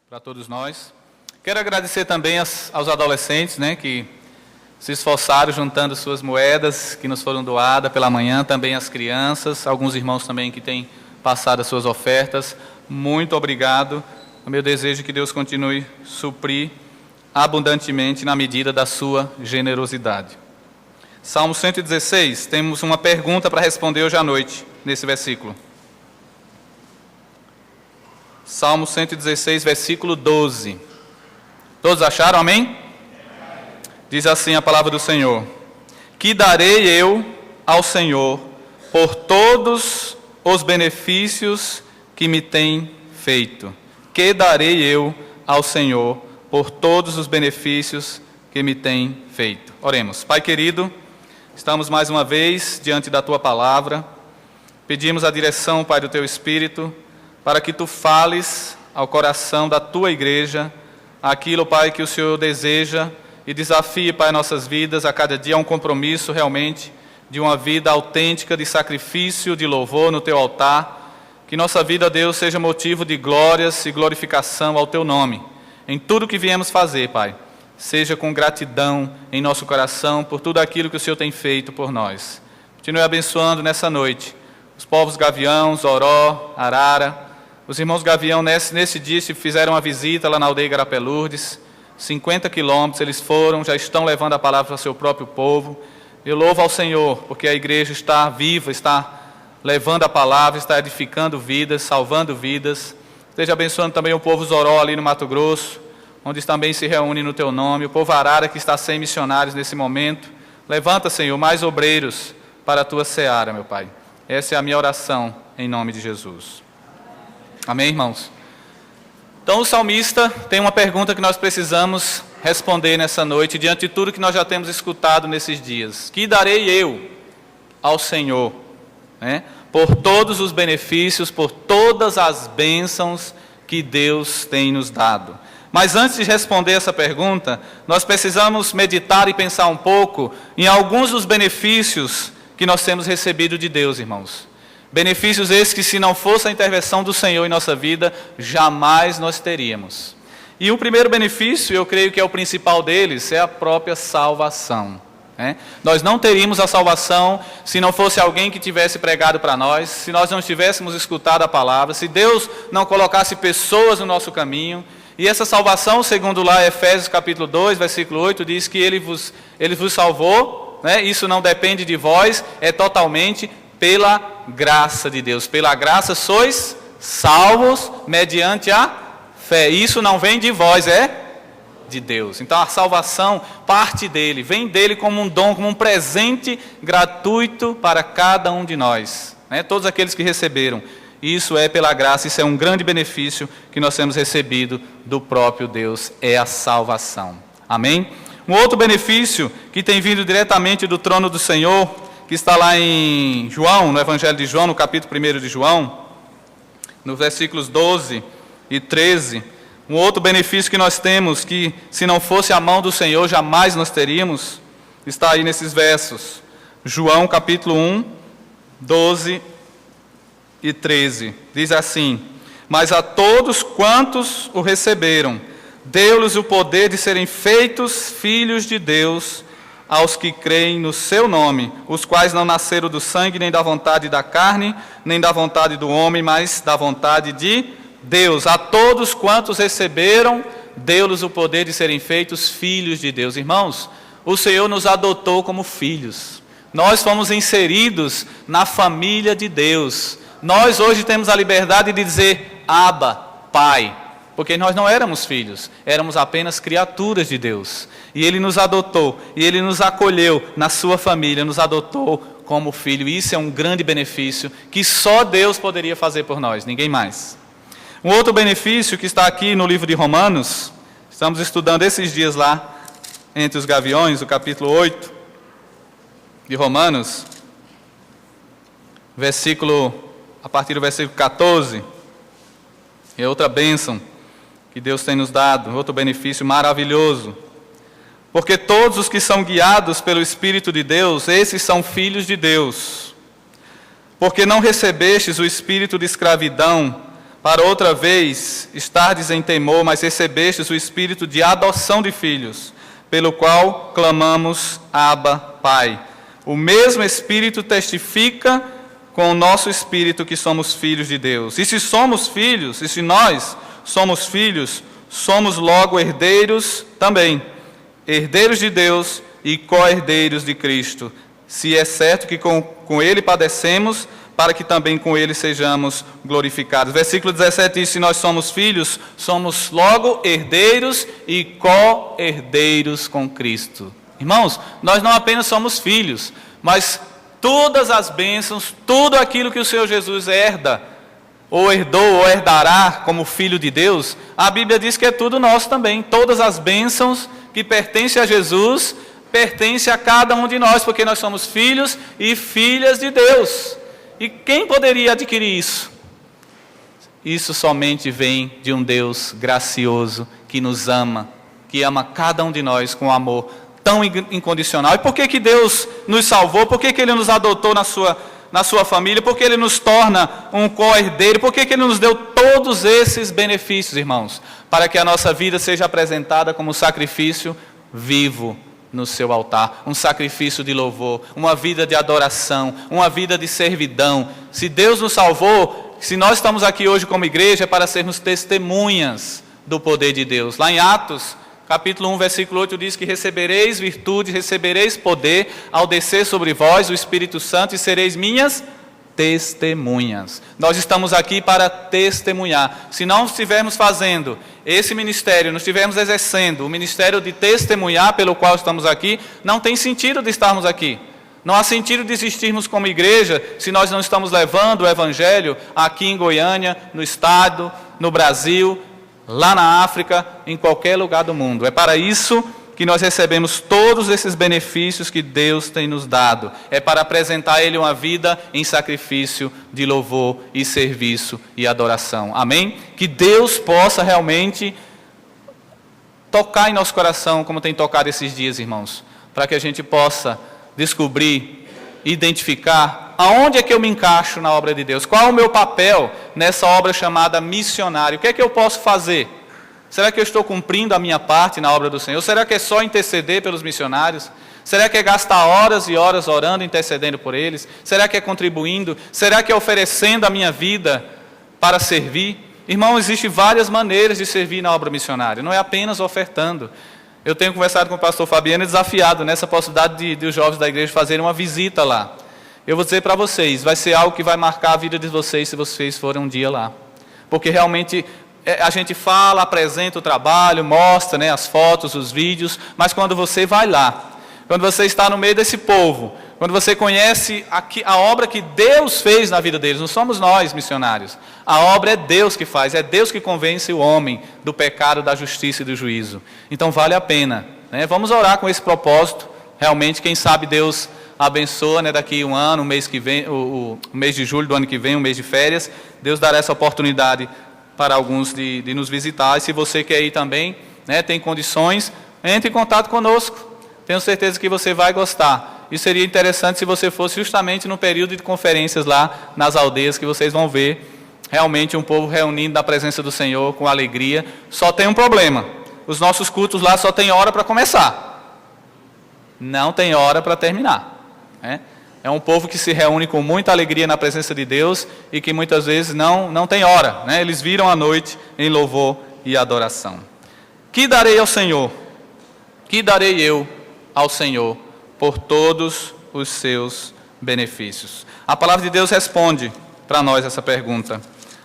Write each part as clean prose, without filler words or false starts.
para todos nós. Quero agradecer também aos adolescentes, que se esforçaram juntando suas moedas que nos foram doadas pela manhã, também as crianças, alguns irmãos também que têm passado as suas ofertas. Muito obrigado. O meu desejo é que Deus continue a suprir abundantemente na medida da sua generosidade. Salmo 116, temos uma pergunta para responder hoje à noite, nesse versículo. Salmo 116, versículo 12. Todos acharam, amém? Diz assim a palavra do Senhor: que darei eu ao Senhor por todos os benefícios que me tem feito? Que darei eu ao Senhor por todos os benefícios que me tem feito? Oremos. Pai querido, estamos mais uma vez diante da Tua palavra. Pedimos a direção, Pai, do Teu Espírito, para que Tu fales ao coração da Tua igreja aquilo, Pai, que o Senhor deseja e desafie, Pai, nossas vidas a cada dia a um compromisso realmente de uma vida autêntica de sacrifício, de louvor no Teu altar. Que nossa vida, Deus, seja motivo de glórias e glorificação ao Teu nome. Em tudo que viemos fazer, Pai, seja com gratidão em nosso coração por tudo aquilo que o Senhor tem feito por nós. Continue abençoando nessa noite os povos Gavião, Zoró, Arara. Os irmãos Gavião, nesse dia, se fizeram uma visita lá na aldeia Igarapé-Lourdes. 50 quilômetros eles foram, já estão levando a palavra para o seu próprio povo. Eu louvo ao Senhor, porque a igreja está viva, está levando a palavra, está edificando vidas, salvando vidas. Esteja abençoando também o povo Zoró ali no Mato Grosso, onde também se reúne no Teu nome. O povo Arara, que está sem missionários nesse momento. Levanta, Senhor, mais obreiros para a Tua seara, meu Pai. Essa é a minha oração, em nome de Jesus. Amém, irmãos? Então, o salmista tem uma pergunta que nós precisamos responder nessa noite, diante de tudo que nós já temos escutado nesses dias. Que darei eu ao Senhor, por todos os benefícios, por todas as bênçãos que Deus tem nos dado? Mas antes de responder essa pergunta, nós precisamos meditar e pensar um pouco em alguns dos benefícios que nós temos recebido de Deus, irmãos. Benefícios esses que, se não fosse a intervenção do Senhor em nossa vida, jamais nós teríamos. E o primeiro benefício, eu creio que é o principal deles, é a própria salvação. Nós não teríamos a salvação se não fosse alguém que tivesse pregado para nós, se nós não tivéssemos escutado a palavra, se Deus não colocasse pessoas no nosso caminho. E essa salvação, segundo lá Efésios capítulo 2, versículo 8, diz que Ele vos salvou, isso não depende de vós, é totalmente pela graça de Deus. Pela graça sois salvos mediante a fé. Isso não vem de vós, é de Deus. Então a salvação parte dele, vem dele como um dom, como um presente gratuito para cada um de nós, todos aqueles que receberam. Isso é pela graça, isso é um grande benefício que nós temos recebido do próprio Deus, é a salvação. Amém? Um outro benefício que tem vindo diretamente do trono do Senhor, que está lá em João, no Evangelho de João, no capítulo 1 de João, nos versículos 12 e 13, um outro benefício que nós temos, que se não fosse a mão do Senhor, jamais nós teríamos, está aí nesses versos. João capítulo 1, 12 e 13, diz assim: mas a todos quantos o receberam, deu-lhes o poder de serem feitos filhos de Deus, aos que creem no seu nome, os quais não nasceram do sangue, nem da vontade da carne, nem da vontade do homem, mas da vontade de Deus. A todos quantos receberam, deu-lhes o poder de serem feitos filhos de Deus. Irmãos, o Senhor nos adotou como filhos. Nós fomos inseridos na família de Deus. Nós hoje temos a liberdade de dizer Abba, Pai. Porque nós não éramos filhos, éramos apenas criaturas de Deus. E Ele nos adotou, e Ele nos acolheu na sua família, nos adotou como filho. E isso é um grande benefício que só Deus poderia fazer por nós, ninguém mais. Um outro benefício que está aqui no livro de Romanos, estamos estudando esses dias lá, entre os gaviões, o capítulo 8 de Romanos, a partir do versículo 14, é outra bênção que Deus tem nos dado, outro benefício maravilhoso. Porque todos os que são guiados pelo Espírito de Deus, esses são filhos de Deus. Porque não recebestes o espírito de escravidão para outra vez estardes em temor, mas recebestes o espírito de adoção de filhos, pelo qual clamamos, Abba, Pai. O mesmo Espírito testifica com o nosso espírito que somos filhos de Deus. E se somos filhos, e se nós somos filhos, somos logo herdeiros também, herdeiros de Deus e co-herdeiros de Cristo, se é certo que com Ele padecemos, para que também com Ele sejamos glorificados. Versículo 17 diz, se nós somos filhos, somos logo herdeiros e co-herdeiros com Cristo. Irmãos, nós não apenas somos filhos, mas todas as bênçãos, tudo aquilo que o Senhor Jesus herda, ou herdou, ou herdará como filho de Deus, a Bíblia diz que é tudo nosso também. Todas as bênçãos que pertencem a Jesus, pertencem a cada um de nós, porque nós somos filhos e filhas de Deus. E quem poderia adquirir isso? Isso somente vem de um Deus gracioso, que nos ama, que ama cada um de nós com amor tão incondicional. E por que Deus nos salvou? Por que Ele nos adotou na sua família? Por que Ele nos torna um co-herdeiro? Por que Ele nos deu todos esses benefícios, irmãos? Para que a nossa vida seja apresentada como sacrifício vivo no seu altar, um sacrifício de louvor, uma vida de adoração, uma vida de servidão. Se Deus nos salvou, se nós estamos aqui hoje como igreja, é para sermos testemunhas do poder de Deus. Lá em Atos, capítulo 1, versículo 8, diz que recebereis virtude, recebereis poder, ao descer sobre vós o Espírito Santo, e sereis minhas testemunhas. Nós estamos aqui para testemunhar. Se não estivermos fazendo esse ministério, não estivermos exercendo o ministério de testemunhar pelo qual estamos aqui, não tem sentido de estarmos aqui. Não há sentido de existirmos como igreja se nós não estamos levando o Evangelho aqui em Goiânia, no estado, no Brasil, lá na África, em qualquer lugar do mundo. É para isso que nós recebemos todos esses benefícios que Deus tem nos dado. É para apresentar a Ele uma vida em sacrifício de louvor e serviço e adoração. Amém? Que Deus possa realmente tocar em nosso coração, como tem tocado esses dias, irmãos, para que a gente possa descobrir, identificar aonde é que eu me encaixo na obra de Deus. Qual é o meu papel nessa obra chamada missionário? O que é que eu posso fazer? Será que eu estou cumprindo a minha parte na obra do Senhor? Será que é só interceder pelos missionários? Será que é gastar horas e horas orando, intercedendo por eles? Será que é contribuindo? Será que é oferecendo a minha vida para servir? Irmão, existem várias maneiras de servir na obra missionária, não é apenas ofertando. Eu tenho conversado com o pastor Fabiano e desafiado nessa possibilidade de os jovens da igreja fazerem uma visita lá. Eu vou dizer para vocês, vai ser algo que vai marcar a vida de vocês se vocês forem um dia lá. Porque realmente a gente fala, apresenta o trabalho, mostra, né, as fotos, os vídeos, mas quando você vai lá, quando você está no meio desse povo, quando você conhece a obra que Deus fez na vida deles, não somos nós missionários, a obra é Deus que faz, é Deus que convence o homem do pecado, da justiça e do juízo. Então vale a pena, né? Vamos orar com esse propósito, realmente, quem sabe Deus abençoa, né, daqui um ano, o mês que vem, o mês de julho do ano que vem, um mês de férias, Deus dará essa oportunidade para alguns de nos visitar. E se você quer ir também, né, tem condições, entre em contato conosco. Tenho certeza que você vai gostar. E seria interessante se você fosse justamente no período de conferências lá nas aldeias, que vocês vão ver realmente um povo reunindo na presença do Senhor com alegria. Só tem um problema: os nossos cultos lá só tem hora para começar, não tem hora para terminar, né? É um povo que se reúne com muita alegria na presença de Deus e que muitas vezes não tem hora, né? Eles viram a noite em louvor e adoração. Que darei ao Senhor? Que darei eu ao Senhor por todos os seus benefícios? A palavra de Deus responde para nós essa pergunta.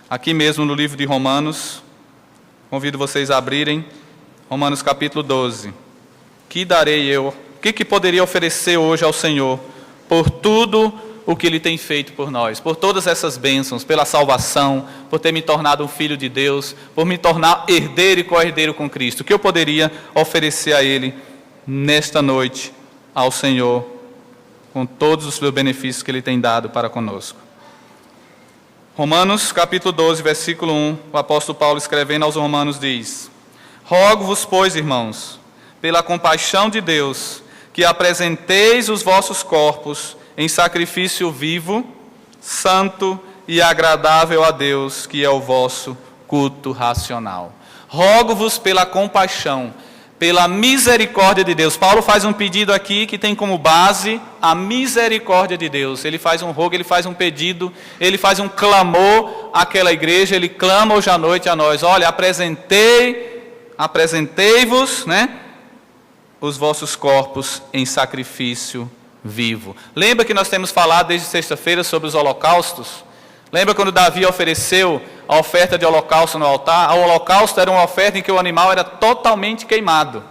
Aqui mesmo no livro de Romanos, convido vocês a abrirem, Romanos capítulo 12. Que darei eu? O que poderia oferecer hoje ao Senhor por tudo o que Ele tem feito por nós, por todas essas bênçãos, pela salvação, por ter me tornado um filho de Deus, por me tornar herdeiro e co-herdeiro com Cristo? O que eu poderia oferecer a Ele nesta noite, ao Senhor, com todos os seus benefícios que Ele tem dado para conosco? Romanos capítulo 12, versículo 1, o apóstolo Paulo, escrevendo aos romanos, diz: rogo-vos, pois, irmãos, pela compaixão de Deus, que apresenteis os vossos corpos em sacrifício vivo, santo e agradável a Deus, que é o vosso culto racional. Rogo-vos pela compaixão, pela misericórdia de Deus. Paulo faz um pedido aqui que tem como base a misericórdia de Deus. Ele faz um rogo, ele faz um pedido, ele faz um clamor àquela igreja, ele clama hoje à noite a nós: olha, apresentei-vos, os vossos corpos em sacrifício vivo. Lembra que nós temos falado desde sexta-feira sobre os holocaustos? Lembra quando Davi ofereceu a oferta de holocausto no altar? O holocausto era uma oferta em que o animal era totalmente queimado.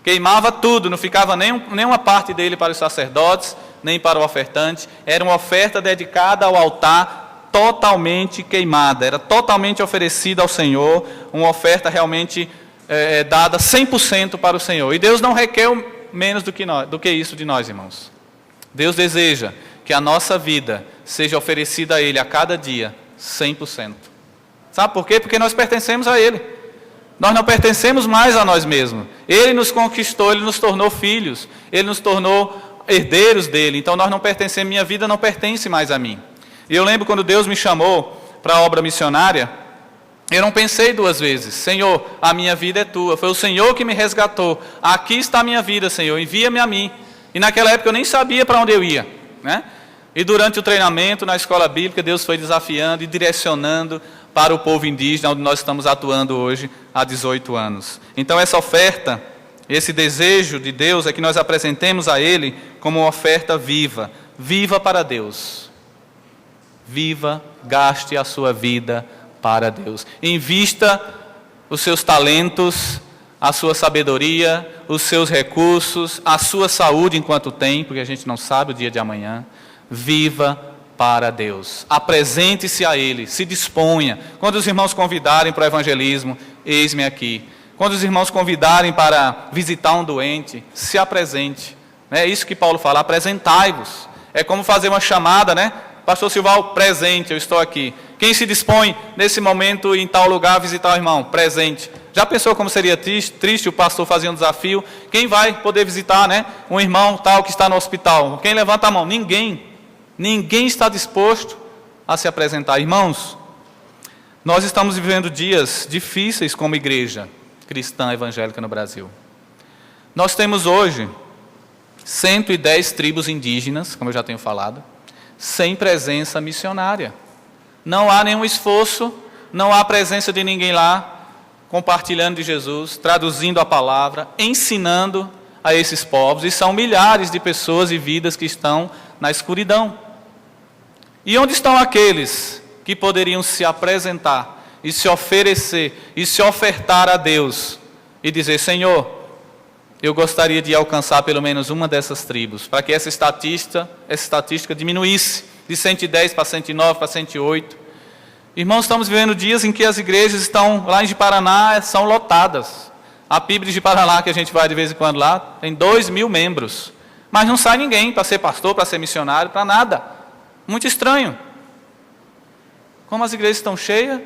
Queimava tudo, não ficava nenhuma parte dele para os sacerdotes, nem para o ofertante. Era uma oferta dedicada ao altar, totalmente queimada. Era totalmente oferecida ao Senhor, uma oferta realmente dada 100% para o Senhor. E Deus não requer menos do que isso de nós, irmãos. Deus deseja que a nossa vida seja oferecida a Ele a cada dia, 100%. Sabe por quê? Porque nós pertencemos a Ele. Nós não pertencemos mais a nós mesmos. Ele nos conquistou, Ele nos tornou filhos, Ele nos tornou herdeiros dEle. Então nós não pertencemos, minha vida não pertence mais a mim. E eu lembro quando Deus me chamou para a obra missionária, eu não pensei duas vezes: Senhor, a minha vida é Tua. Foi o Senhor que me resgatou. Aqui está a minha vida, Senhor, envia-me a mim. E naquela época eu nem sabia para onde eu ia, E durante o treinamento na escola bíblica, Deus foi desafiando e direcionando para o povo indígena, onde nós estamos atuando hoje há 18 anos. Então essa oferta, esse desejo de Deus é que nós apresentemos a Ele como uma oferta viva. Viva para Deus. Viva, gaste a sua vida para Deus. Invista os seus talentos, a sua sabedoria, os seus recursos, a sua saúde enquanto tem, porque a gente não sabe o dia de amanhã. Viva para Deus. Apresente-se a Ele, se disponha. Quando os irmãos convidarem para o evangelismo, eis-me aqui. Quando os irmãos convidarem para visitar um doente, se apresente. É isso que Paulo fala: apresentai-vos. É como fazer uma chamada, Pastor Silval, presente, eu estou aqui. Quem se dispõe nesse momento em tal lugar visitar o irmão? Presente. Já pensou como seria triste o pastor fazer um desafio? Quem vai poder visitar, um irmão tal que está no hospital? Quem levanta a mão? Ninguém. Ninguém está disposto a se apresentar. Irmãos, nós estamos vivendo dias difíceis como igreja cristã evangélica no Brasil. Nós temos hoje 110 tribos indígenas, como eu já tenho falado, sem presença missionária. Não há nenhum esforço, não há presença de ninguém lá, compartilhando de Jesus, traduzindo a palavra, ensinando a esses povos. E são milhares de pessoas e vidas que estão na escuridão. E onde estão aqueles que poderiam se apresentar e se oferecer e se ofertar a Deus e dizer: Senhor, eu gostaria de alcançar pelo menos uma dessas tribos, para que essa estatística diminuísse de 110 para 109, para 108. Irmãos, estamos vivendo dias em que as igrejas estão, lá em Paraná, são lotadas. A PIB de Paraná, que a gente vai de vez em quando lá, tem 2.000 membros. Mas não sai ninguém para ser pastor, para ser missionário, para nada. Muito estranho. Como as igrejas estão cheias,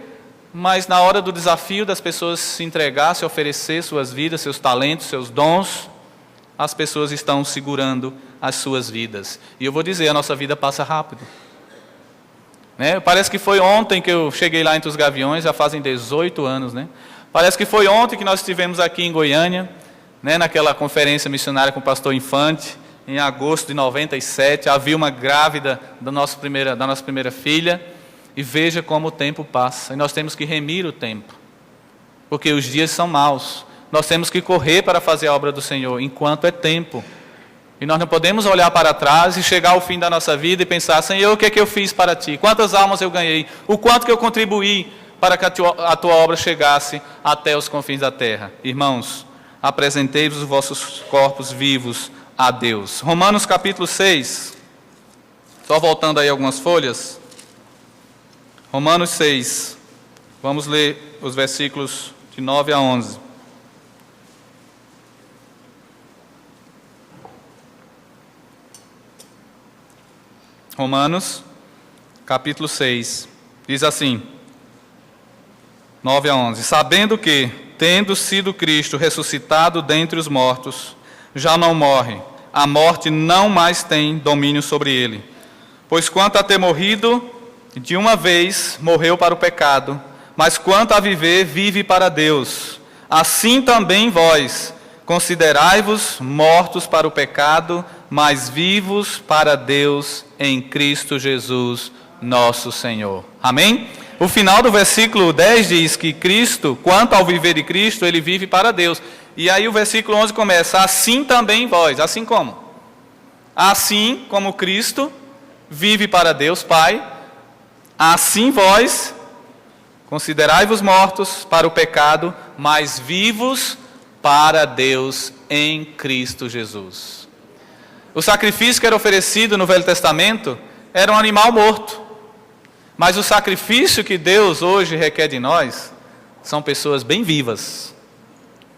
mas na hora do desafio das pessoas se entregar, se oferecer suas vidas, seus talentos, seus dons, as pessoas estão segurando as suas vidas. E eu vou dizer, a nossa vida passa rápido. Parece que foi ontem que eu cheguei lá entre os Gaviões, já fazem 18 anos, Parece que foi ontem que nós estivemos aqui em Goiânia, naquela conferência missionária com o pastor Infante, em agosto de 97, a Vilma grávida da nossa primeira filha, e veja como o tempo passa, e nós temos que remir o tempo, porque os dias são maus, nós temos que correr para fazer a obra do Senhor, enquanto é tempo, e nós não podemos olhar para trás e chegar ao fim da nossa vida e pensar: Senhor, o que é que eu fiz para Ti? Quantas almas eu ganhei? O quanto que eu contribuí para que a Tua obra chegasse até os confins da terra? Irmãos, apresentei-vos os vossos corpos vivos a Deus. Romanos capítulo 6, só voltando aí algumas folhas. Romanos 6, vamos ler os versículos de 9 a 11. Romanos, capítulo 6, diz assim, 9 a 11. Sabendo que, tendo sido Cristo ressuscitado dentre os mortos, já não morre, a morte não mais tem domínio sobre ele. Pois quanto a ter morrido, de uma vez morreu para o pecado, mas quanto a viver, vive para Deus. Assim também vós, considerai-vos mortos para o pecado, mas vivos para Deus em Cristo Jesus, nosso Senhor. Amém? O final do versículo 10 diz que Cristo, quanto ao viver de Cristo, ele vive para Deus. E aí o versículo 11 começa, assim também vós. Assim como? Assim como Cristo vive para Deus Pai, assim vós, considerai-vos mortos para o pecado, mas vivos para Deus em Cristo Jesus. O sacrifício que era oferecido no Velho Testamento era um animal morto. Mas o sacrifício que Deus hoje requer de nós são pessoas bem vivas,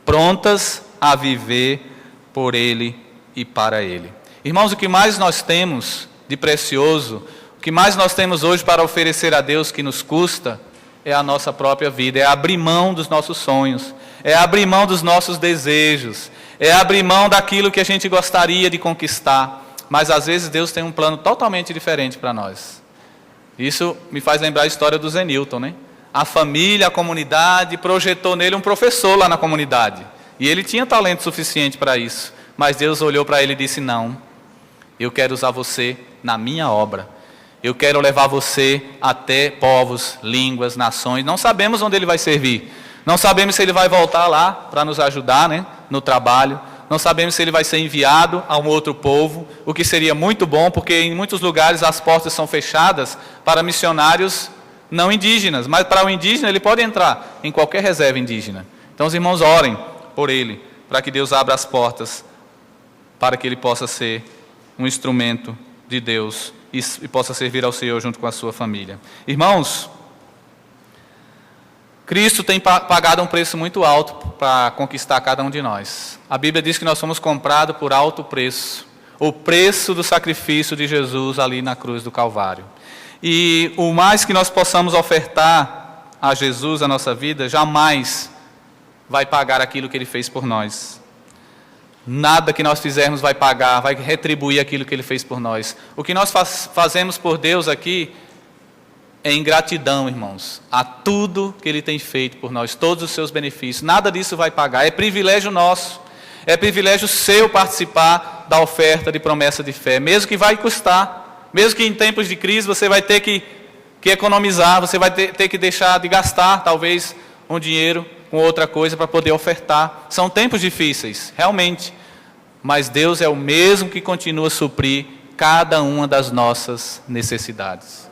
prontas a viver por Ele e para Ele. Irmãos, o que mais nós temos de precioso, o que mais nós temos hoje para oferecer a Deus que nos custa, é a nossa própria vida, é abrir mão dos nossos sonhos, é abrir mão dos nossos desejos, é abrir mão daquilo que a gente gostaria de conquistar. Mas às vezes Deus tem um plano totalmente diferente para nós. Isso me faz lembrar a história do Zenilton, né? A família, a comunidade projetou nele um professor lá na comunidade. E ele tinha talento suficiente para isso. Mas Deus olhou para ele e disse, não, eu quero usar você na minha obra. Eu quero levar você até povos, línguas, nações. Não sabemos onde ele vai servir. Não sabemos se ele vai voltar lá para nos ajudar, né, no trabalho. Não sabemos se ele vai ser enviado a um outro povo, o que seria muito bom, porque em muitos lugares as portas são fechadas para missionários não indígenas. Mas para o indígena ele pode entrar em qualquer reserva indígena. Então os irmãos orem por ele, para que Deus abra as portas, para que ele possa ser um instrumento de Deus e possa servir ao Senhor junto com a sua família. Irmãos, Cristo tem pagado um preço muito alto para conquistar cada um de nós. A Bíblia diz que nós somos comprados por alto preço. O preço do sacrifício de Jesus ali na cruz do Calvário. E o mais que nós possamos ofertar a Jesus, a nossa vida, jamais vai pagar aquilo que Ele fez por nós. Nada que nós fizermos vai pagar, vai retribuir aquilo que Ele fez por nós. O que nós fazemos por Deus aqui é ingratidão, irmãos, a tudo que Ele tem feito por nós, todos os seus benefícios. Nada disso vai pagar, é privilégio nosso, é privilégio seu participar da oferta de promessa de fé, mesmo que vai custar, mesmo que em tempos de crise você vai ter que economizar, você vai ter que deixar de gastar, talvez, um dinheiro com outra coisa para poder ofertar. São tempos difíceis, realmente, mas Deus é o mesmo que continua a suprir cada uma das nossas necessidades.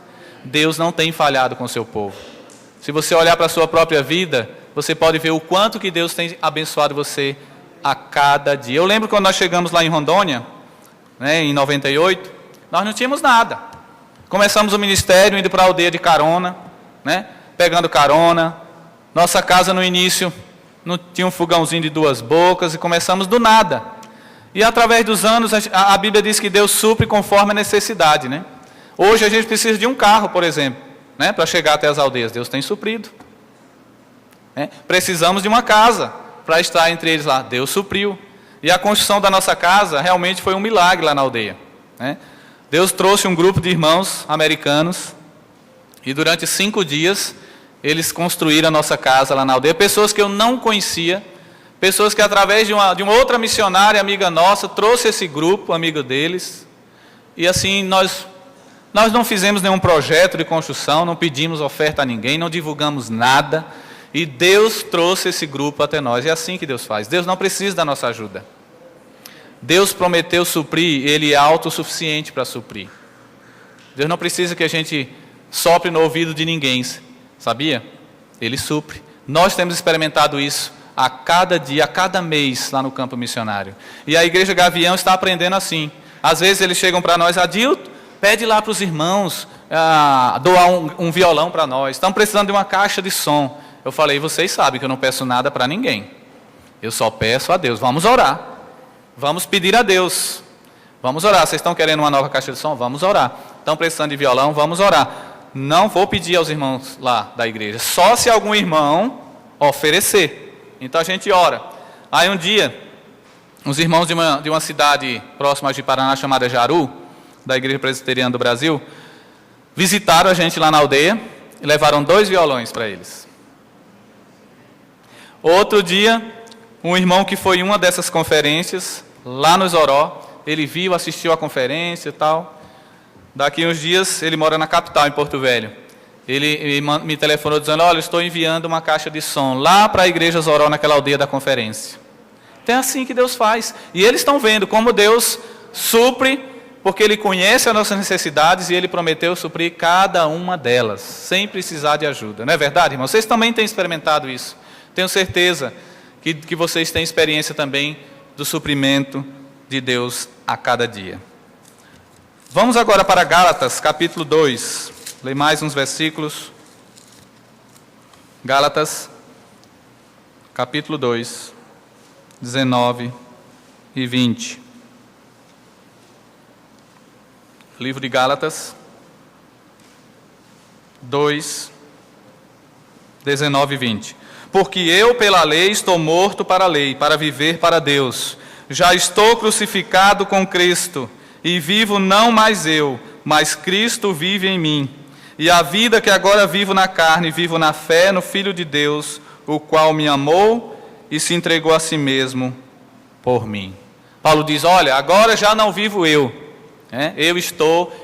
Deus não tem falhado com o seu povo. Se você olhar para a sua própria vida, você pode ver o quanto que Deus tem abençoado você a cada dia. Eu lembro quando nós chegamos lá em Rondônia, né, em 98, nós não tínhamos nada. Começamos o ministério indo para a aldeia de carona, né, pegando carona. Nossa casa no início não tinha um fogãozinho de 2 bocas e começamos do nada. E através dos anos a Bíblia diz que Deus supre conforme a necessidade, né? Hoje a gente precisa de um carro, por exemplo, né, para chegar até as aldeias. Deus tem suprido. Né? Precisamos de uma casa para estar entre eles lá. Deus supriu. E a construção da nossa casa realmente foi um milagre lá na aldeia. Né? Deus trouxe um grupo de irmãos americanos e durante 5 dias eles construíram a nossa casa lá na aldeia. Pessoas que eu não conhecia, pessoas que através de uma outra missionária, amiga nossa, trouxe esse grupo, amigo deles. E assim nós não fizemos nenhum projeto de construção, não pedimos oferta a ninguém, não divulgamos nada. E Deus trouxe esse grupo até nós. É assim que Deus faz. Deus não precisa da nossa ajuda. Deus prometeu suprir, Ele é autossuficiente para suprir. Deus não precisa que a gente sopre no ouvido de ninguém, sabia? Ele supre. Nós temos experimentado isso a cada dia, a cada mês lá no campo missionário. E a Igreja Gavião está aprendendo assim. Às vezes eles chegam para nós, Adilto, pede lá para os irmãos doar um violão para nós. Estão precisando de uma caixa de som. Eu falei, vocês sabem que eu não peço nada para ninguém. Eu só peço a Deus. Vamos orar. Vamos pedir a Deus. Vamos orar. Vocês estão querendo uma nova caixa de som? Vamos orar. Estão precisando de violão? Vamos orar. Não vou pedir aos irmãos lá da igreja. Só se algum irmão oferecer. Então a gente ora. Aí um dia, os irmãos de uma cidade próxima de Paraná chamada Jaru, da Igreja Presbiteriana do Brasil, visitaram a gente lá na aldeia e levaram 2 violões para eles. Outro dia, um irmão que foi em uma dessas conferências, lá no Zoró, ele viu, assistiu à conferência e tal. Daqui uns dias, ele mora na capital, em Porto Velho. Ele me telefonou dizendo, olha, estou enviando uma caixa de som lá para a igreja Zoró, naquela aldeia da conferência. Então é assim que Deus faz. E eles estão vendo como Deus supre, porque Ele conhece as nossas necessidades e Ele prometeu suprir cada uma delas, sem precisar de ajuda. Não é verdade, irmão? Vocês também têm experimentado isso. Tenho certeza que vocês têm experiência também do suprimento de Deus a cada dia. Vamos agora para Gálatas, capítulo 2. Leio mais uns versículos. Gálatas, capítulo 2, 19 e 20. Livro de Gálatas, 2, 19 e 20. Porque eu, pela lei, estou morto para a lei, para viver para Deus. Já estou crucificado com Cristo, e vivo não mais eu, mas Cristo vive em mim. E a vida que agora vivo na carne, vivo na fé no Filho de Deus, o qual me amou e se entregou a si mesmo por mim. Paulo diz, olha, agora já não vivo eu.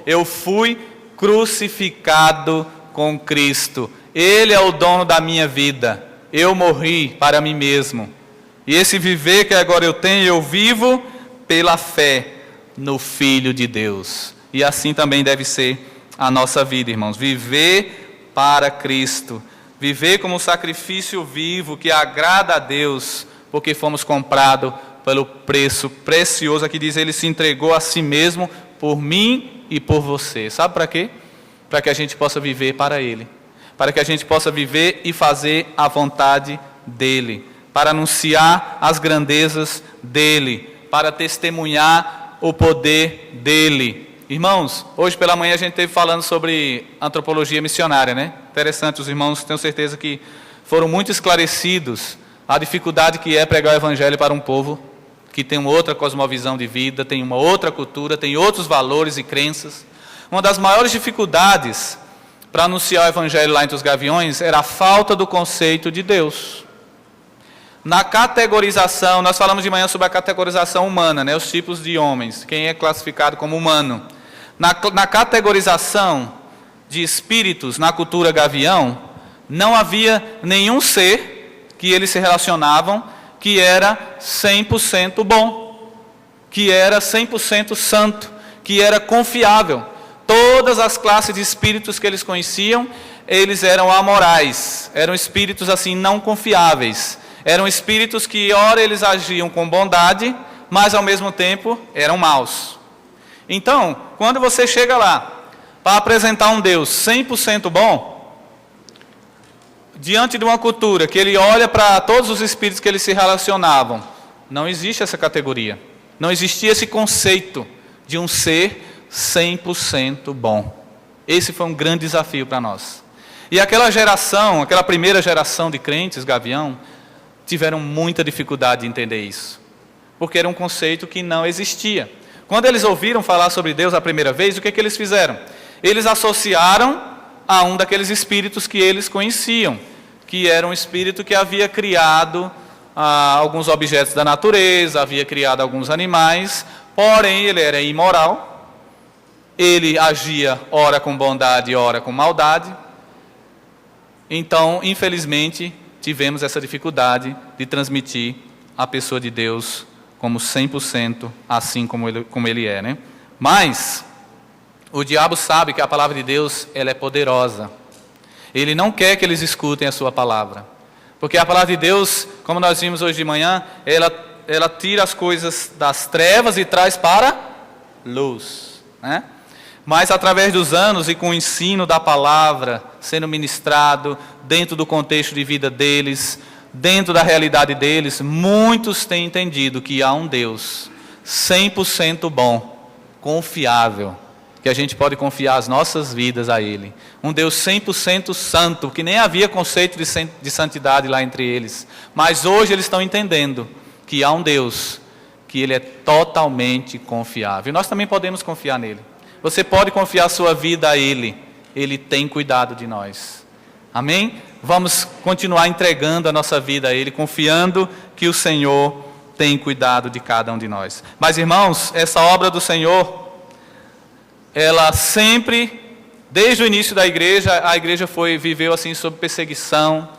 Eu fui crucificado com Cristo. Ele é o dono da minha vida. Eu morri para mim mesmo. E esse viver que agora eu tenho, eu vivo pela fé no Filho de Deus. E assim também deve ser a nossa vida, irmãos. Viver para Cristo. Viver como um sacrifício vivo que agrada a Deus, porque fomos comprados pelo preço precioso. Aqui diz, Ele se entregou a si mesmo por mim e por você. Sabe para quê? Para que a gente possa viver para Ele. Para que a gente possa viver e fazer a vontade dEle. Para anunciar as grandezas dEle. Para testemunhar o poder dEle. Irmãos, hoje pela manhã a gente esteve falando sobre antropologia missionária, né? Interessante, os irmãos, tenho certeza que foram muito esclarecidos a dificuldade que é pregar o Evangelho para um povo que tem uma outra cosmovisão de vida, tem uma outra cultura, tem outros valores e crenças. Uma das maiores dificuldades para anunciar o Evangelho lá entre os Gaviões era a falta do conceito de Deus. Na categorização, nós falamos de manhã sobre a categorização humana, né? Os tipos de homens, quem é classificado como humano. Na categorização de espíritos na cultura gavião, não havia nenhum ser que eles se relacionavam que era 100% bom, que era 100% santo, que era confiável. Todas as classes de espíritos que eles conheciam, eles eram amorais, eram espíritos assim não confiáveis. Eram espíritos que ora eles agiam com bondade, mas ao mesmo tempo eram maus. Então, quando você chega lá para apresentar um Deus 100% bom, diante de uma cultura que ele olha para todos os espíritos que eles se relacionavam, não existe essa categoria. Não existia esse conceito de um ser 100% bom. Esse foi um grande desafio para nós. E aquela geração, aquela primeira geração de crentes, Gavião, tiveram muita dificuldade de entender isso. Porque era um conceito que não existia. Quando eles ouviram falar sobre Deus a primeira vez, o que eles fizeram? Eles associaram a um daqueles espíritos que eles conheciam, que era um espírito que havia criado alguns objetos da natureza, havia criado alguns animais, porém ele era imoral, ele agia ora com bondade, ora com maldade. Então, infelizmente, tivemos essa dificuldade de transmitir a pessoa de Deus como 100% assim como ele é, né? Mas o diabo sabe que a palavra de Deus ela é poderosa. Ele não quer que eles escutem a sua palavra. Porque a palavra de Deus, como nós vimos hoje de manhã, ela tira as coisas das trevas e traz para luz, né? Mas através dos anos e com o ensino da palavra sendo ministrado dentro do contexto de vida deles, dentro da realidade deles, muitos têm entendido que há um Deus 100% bom, confiável, que a gente pode confiar as nossas vidas a Ele. Um Deus 100% santo, que nem havia conceito de santidade lá entre eles. Mas hoje eles estão entendendo que há um Deus, que Ele é totalmente confiável. E nós também podemos confiar nele. Você pode confiar a sua vida a Ele. Ele tem cuidado de nós. Amém? Vamos continuar entregando a nossa vida a Ele, confiando que o Senhor tem cuidado de cada um de nós. Mas, irmãos, essa obra do Senhor, ela sempre, desde o início da igreja, a igreja viveu assim sob perseguição,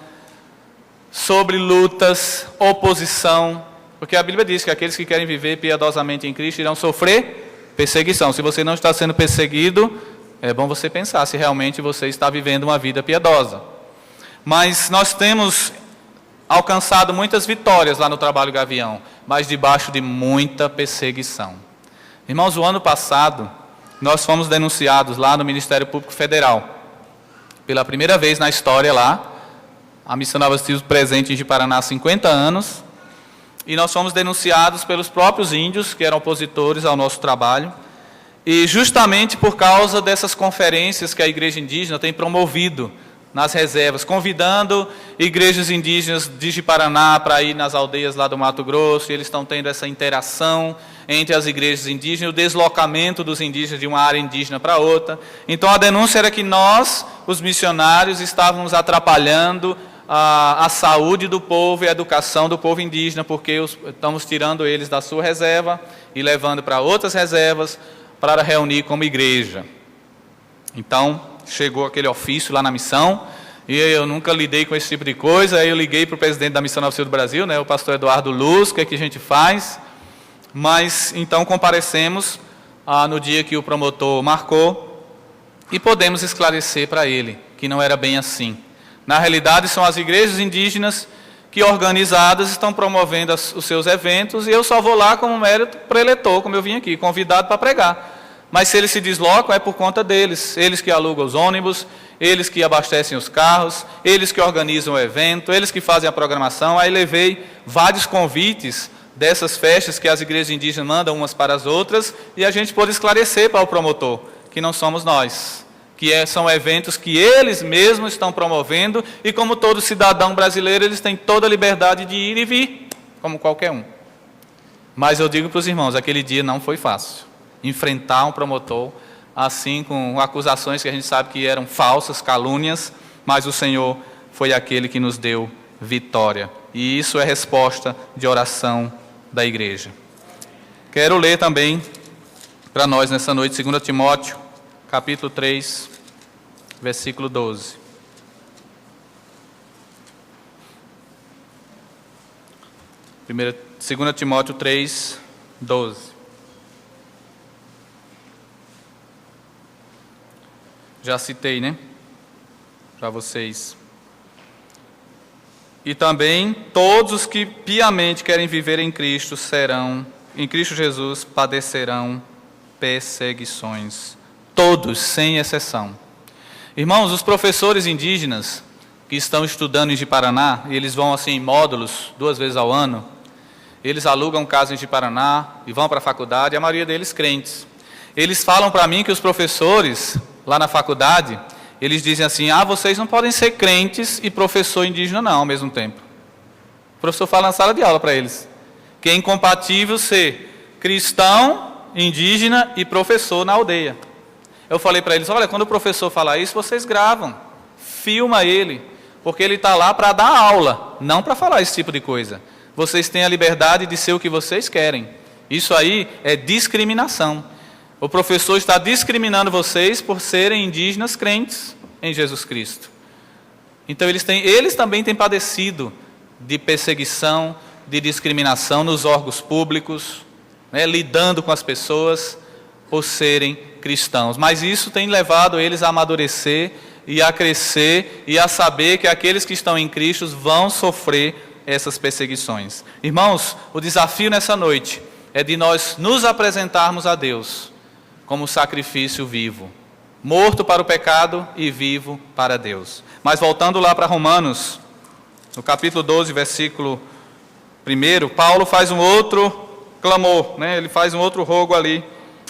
sobre lutas, oposição, porque a Bíblia diz que aqueles que querem viver piedosamente em Cristo irão sofrer perseguição. Se você não está sendo perseguido, é bom você pensar se realmente você está vivendo uma vida piedosa. Mas nós temos alcançado muitas vitórias lá no Trabalho Gavião, mas debaixo de muita perseguição. Irmãos, o ano passado, nós fomos denunciados lá no Ministério Público Federal. Pela primeira vez na história lá, a Missão Nova estive presente em Ji-Paraná há 50 anos, e nós fomos denunciados pelos próprios índios, que eram opositores ao nosso trabalho, e justamente por causa dessas conferências que a igreja indígena tem promovido nas reservas, convidando igrejas indígenas de Ji-Paraná para ir nas aldeias lá do Mato Grosso, e eles estão tendo essa interação entre as igrejas indígenas, o deslocamento dos indígenas de uma área indígena para outra. Então a denúncia era que nós, os missionários, estávamos atrapalhando a saúde do povo e a educação do povo indígena, porque estamos tirando eles da sua reserva e levando para outras reservas para reunir como igreja. Então, chegou aquele ofício lá na missão, e eu nunca lidei com esse tipo de coisa. Aí eu liguei para o presidente da Missão Nova do Brasil, o pastor Eduardo Luz, o que é que a gente faz? Mas, então, comparecemos no dia que o promotor marcou, e podemos esclarecer para ele que não era bem assim. Na realidade, são as igrejas indígenas que, organizadas, estão promovendo os seus eventos, e eu só vou lá como mérito preletor, como eu vim aqui, convidado para pregar. Mas se eles se deslocam, é por conta deles. Eles que alugam os ônibus, eles que abastecem os carros, eles que organizam o evento, eles que fazem a programação. Aí levei vários convites dessas festas que as igrejas indígenas mandam umas para as outras, e a gente pôde esclarecer para o promotor que não somos nós, que são eventos que eles mesmos estão promovendo, e como todo cidadão brasileiro, eles têm toda a liberdade de ir e vir, como qualquer um. Mas eu digo para os irmãos, aquele dia não foi fácil. Enfrentar um promotor, assim, com acusações que a gente sabe que eram falsas, calúnias, mas o Senhor foi aquele que nos deu vitória. E isso é resposta de oração da igreja. Quero ler também para nós nessa noite, 2 Timóteo, capítulo 3, versículo 12. Primeiro, 2 Timóteo 3, 12. Já citei, né? Para vocês. E também todos os que piamente querem viver em Cristo em Cristo Jesus, padecerão perseguições. Todos, sem exceção. Irmãos, os professores indígenas que estão estudando em Ji-Paraná, e eles vão assim em módulos 2 vezes ao ano, eles alugam casa em Ji-Paraná e vão para a faculdade, a maioria deles crentes. Eles falam para mim que os professores lá na faculdade, eles dizem assim, vocês não podem ser crentes e professor indígena não, ao mesmo tempo. O professor fala na sala de aula para eles, que é incompatível ser cristão, indígena e professor na aldeia. Eu falei para eles, olha, quando o professor falar isso, vocês gravam, filma ele, porque ele está lá para dar aula, não para falar esse tipo de coisa. Vocês têm a liberdade de ser o que vocês querem. Isso aí é discriminação. O professor está discriminando vocês por serem indígenas crentes em Jesus Cristo. Então eles também têm padecido de perseguição, de discriminação nos órgãos públicos, lidando com as pessoas por serem cristãos. Mas isso tem levado eles a amadurecer e a crescer e a saber que aqueles que estão em Cristo vão sofrer essas perseguições. Irmãos, o desafio nessa noite é de nós nos apresentarmos a Deus como sacrifício vivo, morto para o pecado e vivo para Deus. Mas voltando lá para Romanos, no capítulo 12, versículo 1, Paulo faz um outro clamor, ele faz um outro rogo ali,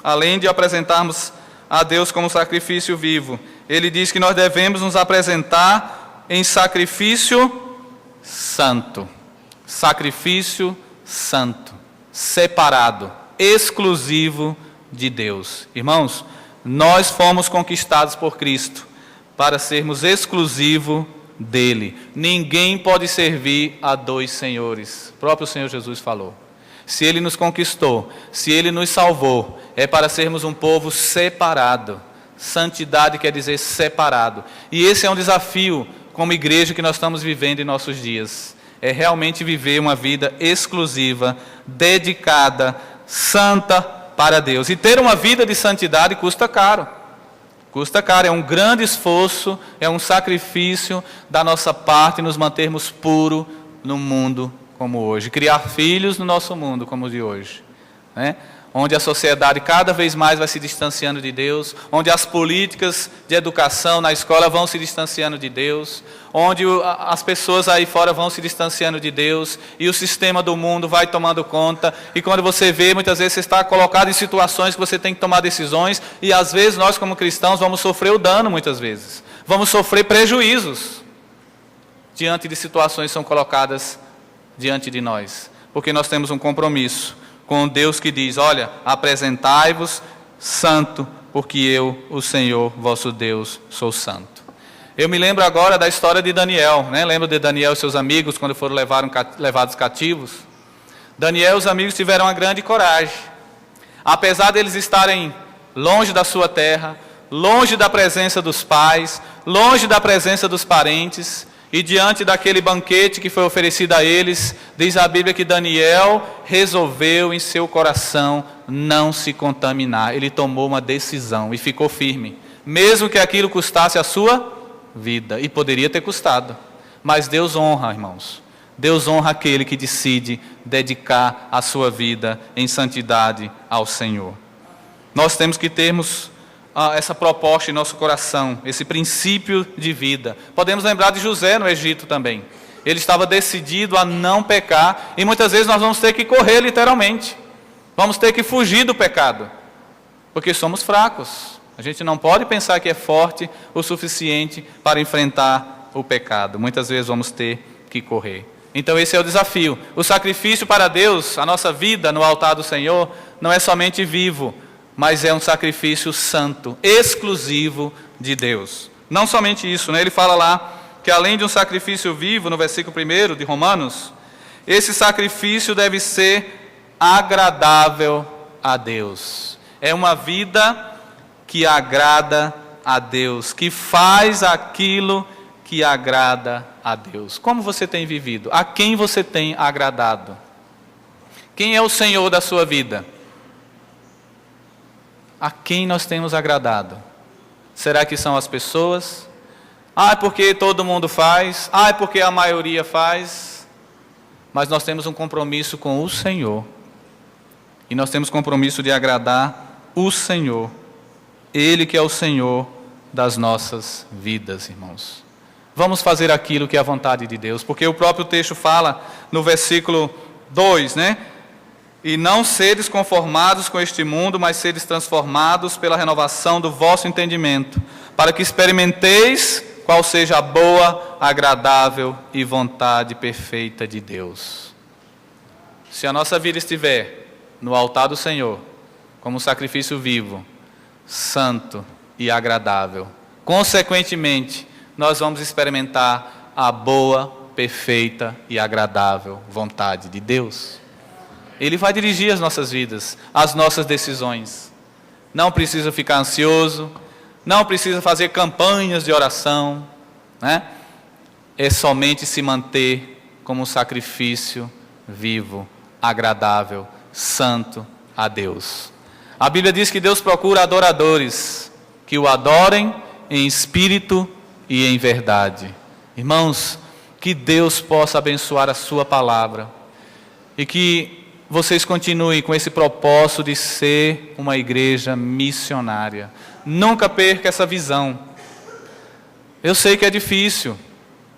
além de apresentarmos a Deus como sacrifício vivo. Ele diz que nós devemos nos apresentar em sacrifício santo, separado, exclusivo de Deus. Irmãos, nós fomos conquistados por Cristo. para sermos exclusivo dele. Ninguém pode servir a dois senhores. O próprio Senhor Jesus falou. Se ele nos conquistou, se ele nos salvou, é para sermos um povo separado. Santidade quer dizer separado. E esse é um desafio como igreja que nós estamos vivendo em nossos dias. É realmente viver uma vida exclusiva, dedicada, santa para Deus. E ter uma vida de santidade custa caro. Custa caro, é um grande esforço, é um sacrifício da nossa parte nos mantermos puros no mundo como hoje. Criar filhos no nosso mundo como o de hoje, né? Onde a sociedade cada vez mais vai se distanciando de Deus, onde as políticas de educação na escola vão se distanciando de Deus, onde as pessoas aí fora vão se distanciando de Deus, e o sistema do mundo vai tomando conta, e quando você vê, muitas vezes você está colocado em situações que você tem que tomar decisões, e às vezes nós como cristãos vamos sofrer o dano muitas vezes, vamos sofrer prejuízos, diante de situações que são colocadas diante de nós, porque nós temos um compromisso com Deus que diz, olha, apresentai-vos santo, porque eu, o Senhor, vosso Deus, sou santo. Eu me lembro agora da história de Daniel, né? Lembro de Daniel e seus amigos, quando foram levados cativos. Daniel e os amigos tiveram uma grande coragem. Apesar deles estarem longe da sua terra, longe da presença dos pais, longe da presença dos parentes, e diante daquele banquete que foi oferecido a eles, diz a Bíblia que Daniel resolveu em seu coração não se contaminar. Ele tomou uma decisão e ficou firme, mesmo que aquilo custasse a sua vida, e poderia ter custado. Mas Deus honra, irmãos. Deus honra aquele que decide dedicar a sua vida em santidade ao Senhor. Nós temos que termos essa proposta em nosso coração, esse princípio de vida. Podemos lembrar de José no Egito também. Ele estava decidido a não pecar, e muitas vezes nós vamos ter que correr literalmente. Vamos ter que fugir do pecado, porque somos fracos. A gente não pode pensar que é forte o suficiente para enfrentar o pecado. Muitas vezes vamos ter que correr. Então esse é o desafio. O sacrifício para Deus, a nossa vida no altar do Senhor, não é somente vivo, mas é um sacrifício santo, exclusivo de Deus. Não somente isso, né? Ele fala lá que além de um sacrifício vivo, no versículo 1 de Romanos, esse sacrifício deve ser agradável a Deus. É uma vida que agrada a Deus, que faz aquilo que agrada a Deus. Como você tem vivido? A quem você tem agradado? Quem é o Senhor da sua vida? A quem nós temos agradado? Será que são as pessoas? É porque todo mundo faz. É porque a maioria faz. Mas nós temos um compromisso com o Senhor. E nós temos compromisso de agradar o Senhor. Ele que é o Senhor das nossas vidas, irmãos. Vamos fazer aquilo que é a vontade de Deus. Porque o próprio texto fala no versículo 2, né? E não sedes conformados com este mundo, mas sedes transformados pela renovação do vosso entendimento, para que experimenteis qual seja a boa, agradável e vontade perfeita de Deus. Se a nossa vida estiver no altar do Senhor, como um sacrifício vivo, santo e agradável, consequentemente, nós vamos experimentar a boa, perfeita e agradável vontade de Deus. Ele vai dirigir as nossas vidas, as nossas decisões. Não precisa ficar ansioso, não precisa fazer campanhas de oração, né? É somente se manter como um sacrifício vivo, agradável, santo a Deus. A Bíblia diz que Deus procura adoradores, que o adorem em espírito e em verdade. Irmãos, que Deus possa abençoar a sua palavra, e que vocês continuem com esse propósito de ser uma igreja missionária. Nunca perca essa visão. Eu sei que é difícil,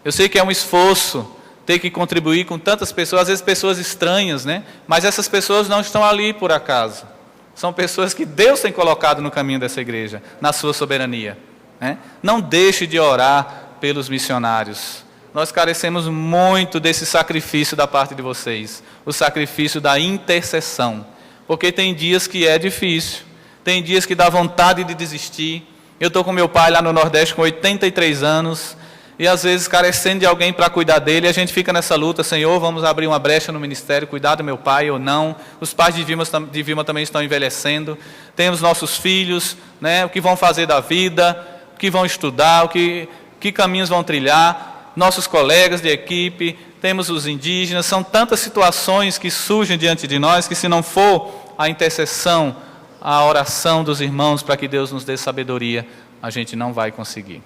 eu sei que é um esforço ter que contribuir com tantas pessoas, às vezes pessoas estranhas, né? Mas essas pessoas não estão ali por acaso. São pessoas que Deus tem colocado no caminho dessa igreja, na sua soberania, né? Não deixe de orar pelos missionários. Nós carecemos muito desse sacrifício da parte de vocês, o sacrifício da intercessão, porque tem dias que é difícil, tem dias que dá vontade de desistir, Eu estou com meu pai lá no Nordeste com 83 anos, e às vezes carecendo de alguém para cuidar dele, a gente fica nessa luta, Senhor, vamos abrir uma brecha no ministério, cuidar do meu pai ou não. Os pais de Vilma também estão envelhecendo. Temos nossos filhos, né, o que vão fazer da vida, o que vão estudar, que caminhos vão trilhar, nossos colegas de equipe, temos os indígenas. São tantas situações que surgem diante de nós, que se não for a intercessão, a oração dos irmãos para que Deus nos dê sabedoria, a gente não vai conseguir.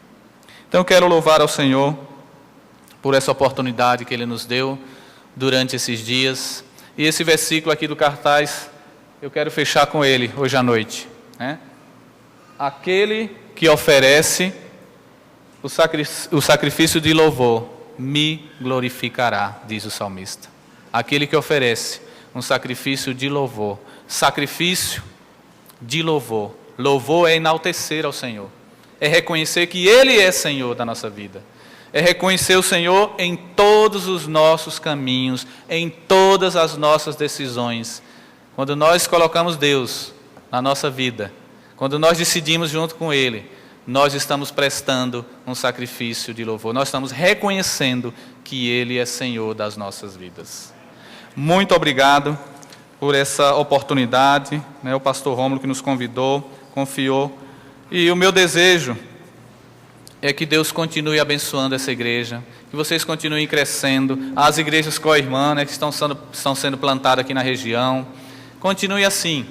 Então eu quero louvar ao Senhor por essa oportunidade que Ele nos deu durante esses dias. E esse versículo aqui do cartaz, eu quero fechar com ele hoje à noite, né? Aquele que oferece o sacrifício de louvor me glorificará, diz o salmista. Aquele que oferece um sacrifício de louvor. Sacrifício de louvor. Louvor é enaltecer ao Senhor. É reconhecer que Ele é Senhor da nossa vida. É reconhecer o Senhor em todos os nossos caminhos, em todas as nossas decisões. Quando nós colocamos Deus na nossa vida, quando nós decidimos junto com Ele, nós estamos prestando um sacrifício de louvor. Nós estamos reconhecendo que Ele é Senhor das nossas vidas. Muito obrigado por essa oportunidade, né? O pastor Rômulo que nos convidou, confiou. E o meu desejo é que Deus continue abençoando essa igreja, que vocês continuem crescendo, as igrejas co-irmã, né, que estão sendo plantadas aqui na região, continue assim,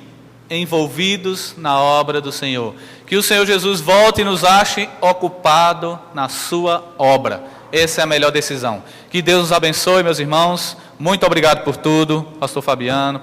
envolvidos na obra do Senhor. Que o Senhor Jesus volte e nos ache ocupado na sua obra. Essa é a melhor decisão. Que Deus nos abençoe, meus irmãos. Muito obrigado por tudo, pastor Fabiano.